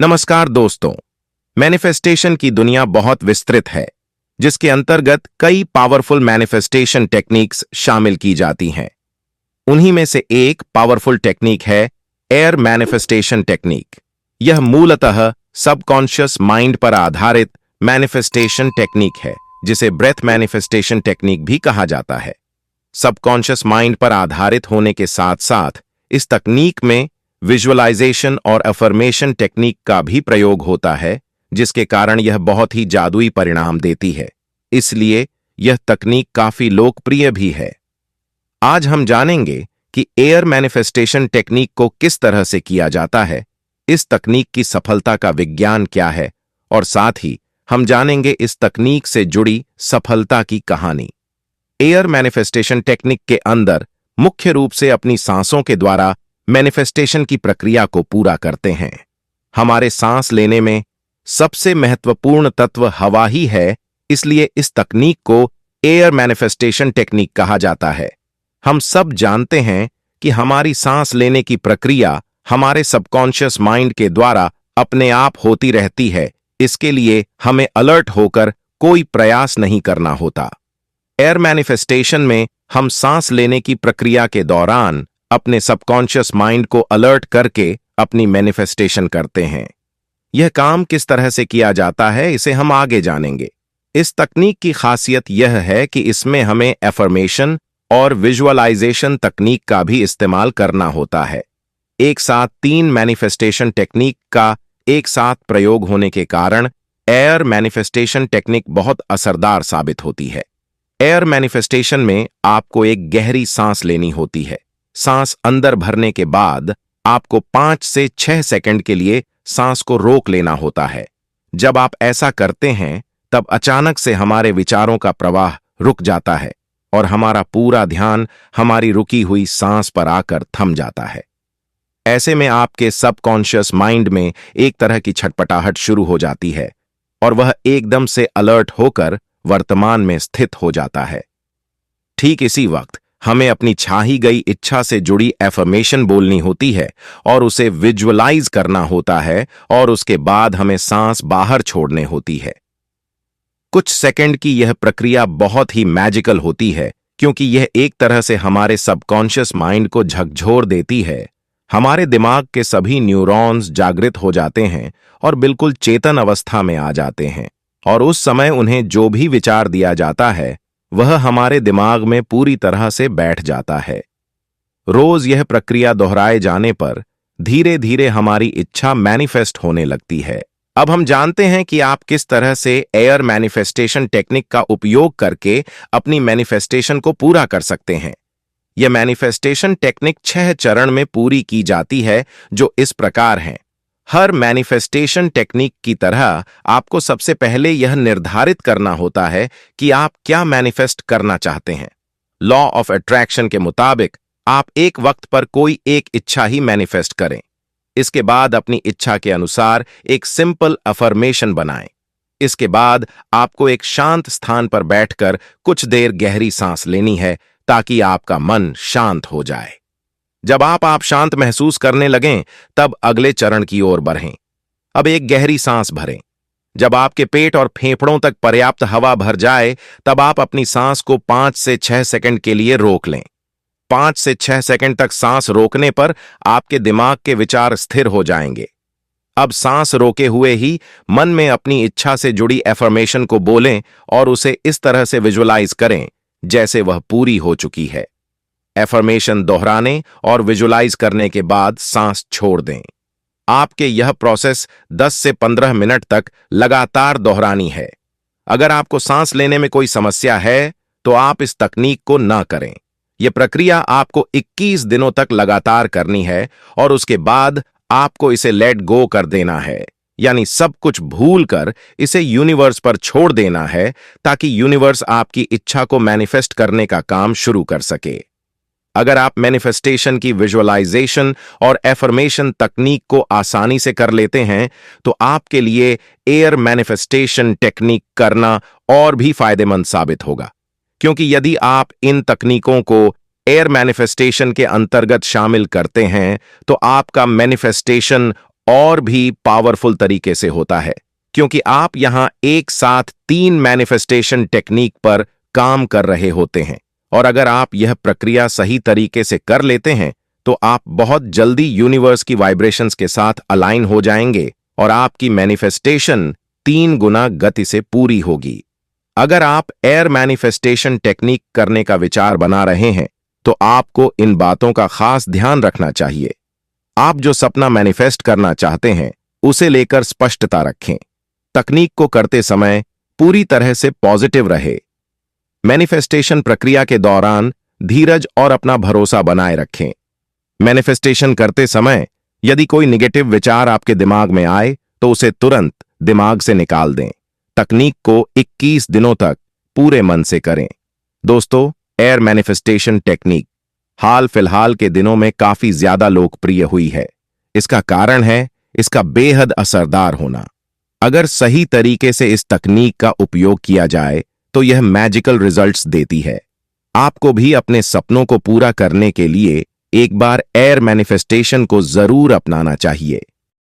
नमस्कार दोस्तों। मैनिफेस्टेशन की दुनिया बहुत विस्तृत है, जिसके अंतर्गत कई पावरफुल मैनिफेस्टेशन टेक्निक्स शामिल की जाती हैं। उन्हीं में से एक पावरफुल टेक्निक है एयर मैनिफेस्टेशन टेक्निक। यह मूलतः सबकॉन्शियस माइंड पर आधारित मैनिफेस्टेशन टेक्निक है, जिसे ब्रेथ मैनिफेस्टेशन टेक्निक भी कहा जाता है। सबकॉन्शियस माइंड पर आधारित होने के साथ साथ इस तकनीक में विजुअलाइजेशन और अफर्मेशन टेक्निक का भी प्रयोग होता है, जिसके कारण यह बहुत ही जादुई परिणाम देती है। इसलिए यह तकनीक काफी लोकप्रिय भी है। आज हम जानेंगे कि एयर मैनिफेस्टेशन टेक्निक को किस तरह से किया जाता है, इस तकनीक की सफलता का विज्ञान क्या है, और साथ ही हम जानेंगे इस तकनीक से जुड़ी सफलता की कहानी। एयर मैनिफेस्टेशन टेक्निक के अंदर मुख्य रूप से अपनी सांसों के द्वारा मैनिफेस्टेशन की प्रक्रिया को पूरा करते हैं। हमारे सांस लेने में सबसे महत्वपूर्ण तत्व हवा ही है, इसलिए इस तकनीक को एयर मैनिफेस्टेशन टेक्निक कहा जाता है। हम सब जानते हैं कि हमारी सांस लेने की प्रक्रिया हमारे सबकॉन्शियस माइंड के द्वारा अपने आप होती रहती है। इसके लिए हमें अलर्ट होकर कोई प्रयास नहीं करना होता। एयर मैनिफेस्टेशन में हम सांस लेने की प्रक्रिया के दौरान अपने सबकॉन्शियस माइंड को अलर्ट करके अपनी मैनिफेस्टेशन करते हैं। यह काम किस तरह से किया जाता है, इसे हम आगे जानेंगे। इस तकनीक की खासियत यह है कि इसमें हमें एफर्मेशन और विजुअलाइजेशन तकनीक का भी इस्तेमाल करना होता है। एक साथ 3 मैनिफेस्टेशन टेक्निक का एक साथ प्रयोग होने के कारण एयर मैनिफेस्टेशन टेक्निक बहुत असरदार साबित होती है। एयर मैनिफेस्टेशन में आपको एक गहरी सांस लेनी होती है। सांस अंदर भरने के बाद आपको 5 से 6 सेकंड के लिए सांस को रोक लेना होता है। जब आप ऐसा करते हैं, तब अचानक से हमारे विचारों का प्रवाह रुक जाता है और हमारा पूरा ध्यान हमारी रुकी हुई सांस पर आकर थम जाता है। ऐसे में आपके सबकॉन्शियस माइंड में एक तरह की छटपटाहट शुरू हो जाती है और वह एकदम से अलर्ट होकर वर्तमान में स्थित हो जाता है। ठीक इसी वक्त हमें अपनी चाही गई इच्छा से जुड़ी एफर्मेशन बोलनी होती है और उसे विजुअलाइज करना होता है, और उसके बाद हमें सांस बाहर छोड़ने होती है। कुछ सेकंड की यह प्रक्रिया बहुत ही मैजिकल होती है, क्योंकि यह एक तरह से हमारे सबकॉन्शियस माइंड को झकझोर देती है। हमारे दिमाग के सभी न्यूरॉन्स जागृत हो जाते हैं और बिल्कुल चेतन अवस्था में आ जाते हैं, और उस समय उन्हें जो भी विचार दिया जाता है वह हमारे दिमाग में पूरी तरह से बैठ जाता है। रोज यह प्रक्रिया दोहराए जाने पर धीरे धीरे हमारी इच्छा मैनिफेस्ट होने लगती है। अब हम जानते हैं कि आप किस तरह से एयर मैनिफेस्टेशन टेक्निक का उपयोग करके अपनी मैनिफेस्टेशन को पूरा कर सकते हैं। यह मैनिफेस्टेशन टेक्निक 6 चरण में पूरी की जाती है, जो इस प्रकार हैं। हर मैनिफेस्टेशन टेक्निक की तरह आपको सबसे पहले यह निर्धारित करना होता है कि आप क्या मैनिफेस्ट करना चाहते हैं। लॉ ऑफ अट्रैक्शन के मुताबिक आप एक वक्त पर कोई एक इच्छा ही मैनिफेस्ट करें। इसके बाद अपनी इच्छा के अनुसार एक सिंपल अफर्मेशन बनाएं। इसके बाद आपको एक शांत स्थान पर बैठकर कुछ देर गहरी सांस लेनी है, ताकि आपका मन शांत हो जाए। जब आप शांत महसूस करने लगें, तब अगले चरण की ओर बढ़ें। अब एक गहरी सांस भरें। जब आपके पेट और फेफड़ों तक पर्याप्त हवा भर जाए, तब आप अपनी सांस को 5 से 6 सेकंड के लिए रोक लें। 5 से 6 सेकंड तक सांस रोकने पर आपके दिमाग के विचार स्थिर हो जाएंगे। अब सांस रोके हुए ही मन में अपनी इच्छा से जुड़ी एफर्मेशन को बोलें और उसे इस तरह से विजुअलाइज करें जैसे वह पूरी हो चुकी है। एफर्मेशन दोहराने और विजुअलाइज करने के बाद सांस छोड़ दें। आपके यह प्रोसेस 10 से 15 मिनट तक लगातार दोहरानी है। अगर आपको सांस लेने में कोई समस्या है, तो आप इस तकनीक को न करें। यह प्रक्रिया आपको 21 दिनों तक लगातार करनी है और उसके बाद आपको इसे लेट गो कर देना है, यानी सब कुछ भूलकर इसे यूनिवर्स पर छोड़ देना है, ताकि यूनिवर्स आपकी इच्छा को मैनिफेस्ट करने का काम शुरू कर सके। अगर आप मैनिफेस्टेशन की विजुअलाइजेशन और एफर्मेशन तकनीक को आसानी से कर लेते हैं, तो आपके लिए एयर मैनिफेस्टेशन टेक्निक करना और भी फायदेमंद साबित होगा, क्योंकि यदि आप इन तकनीकों को एयर मैनिफेस्टेशन के अंतर्गत शामिल करते हैं, तो आपका मैनिफेस्टेशन और भी पावरफुल तरीके से होता है, क्योंकि आप यहां एक साथ 3 मैनिफेस्टेशन टेक्निक पर काम कर रहे होते हैं। और अगर आप यह प्रक्रिया सही तरीके से कर लेते हैं तो आप बहुत जल्दी यूनिवर्स की वाइब्रेशंस के साथ अलाइन हो जाएंगे और आपकी मैनिफेस्टेशन 3 गुना गति से पूरी होगी। अगर आप एयर मैनिफेस्टेशन टेक्निक करने का विचार बना रहे हैं तो आपको इन बातों का खास ध्यान रखना चाहिए। आप जो सपना मैनिफेस्ट करना चाहते हैं उसे लेकर स्पष्टता रखें। तकनीक को करते समय पूरी तरह से पॉजिटिव रहे। मैनिफेस्टेशन प्रक्रिया के दौरान धीरज और अपना भरोसा बनाए रखें। मैनिफेस्टेशन करते समय यदि कोई निगेटिव विचार आपके दिमाग में आए तो उसे तुरंत दिमाग से निकाल दें। तकनीक को 21 दिनों तक पूरे मन से करें। दोस्तों, एयर मैनिफेस्टेशन टेक्निक हाल फिलहाल के दिनों में काफी ज्यादा लोकप्रिय हुई है। इसका कारण है इसका बेहद असरदार होना। अगर सही तरीके से इस तकनीक का उपयोग किया जाए तो यह मैजिकल रिजल्ट्स देती है। आपको भी अपने सपनों को पूरा करने के लिए एक बार एयर मैनिफेस्टेशन को जरूर अपनाना चाहिए।